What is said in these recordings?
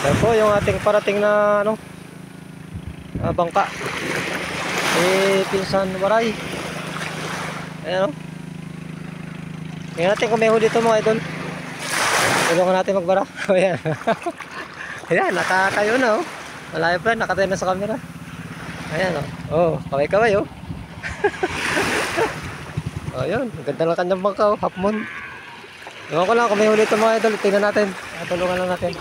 Yan po yung ating parating na ano, bangka. Pinsan Waray. Ayan o. Tingnan natin kung may huli ito mga idol. Tulungan natin magbara. Ayan. Ayan, nakatayo na oh. Malayo pa, nakatayo na sa camera. Ayan oh. Oh, kaway-kaway oh. Oh, yun. Ganda ng kanyang bangka oh. Half moon. Ewan ko lang kung may huli ito mga idol. Tingnan natin. Tulungan lang natin.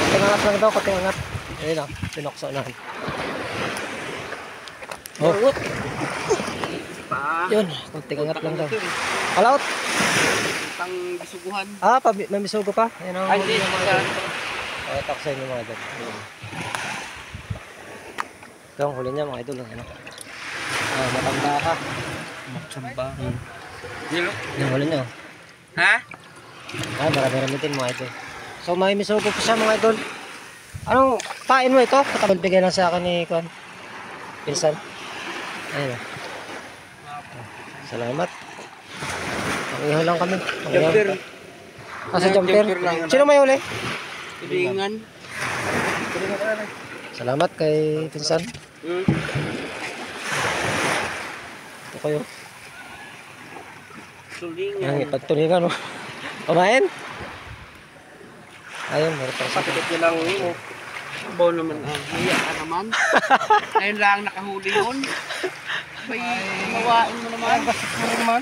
Tinangat lang daw, katingangat. Ayan oh. Pinokso na. Oh. Yun, kunting angat lang daw. Kalaot. Pang bisuguhan. May misugo pa. Ayan ang huli ng mga idol. Ito sa inyo mga idol. Ito ang huli niya mga idol. Ano? Matanda ka. Matsamba. Yung huli niya. Ha? Marami-rami din mga idol. So may misugo pa siya mga idol. Anong pain mo ito? Katabal bigay lang sa akin ni Kwan. Pinsan. Ayun. Salamat. Pangihaw lang kami. Jumper. Sa jumper. Sino may huli? Ibingan. Salamat kay Pinsan. Ito kayo. Sulingan. Ang ipagtulingan mo. Kumain? Ayun, meron pang sakit. Sakit niya lang mo. Baw naman. Hiya ka naman. Ngayon lang nakahuli yun. May mawain mo naman. Bastos mo naman.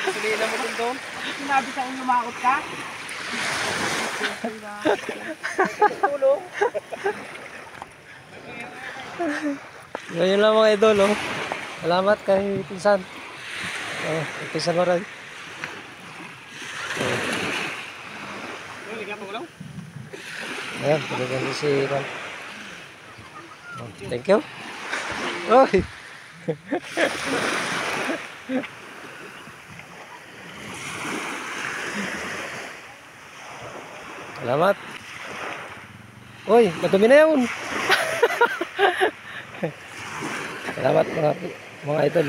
Sulila mo din doon. Sinabi sa kong lumakot ka. Tulong. Ngayon lang mga idol, oh. Salamat kay Pinsan. Pinsan mo rin. Ayan, pinagyan din si Juan. Thank you. Oy! Salamat. Uy, madumi na yun. Salamat mga idol.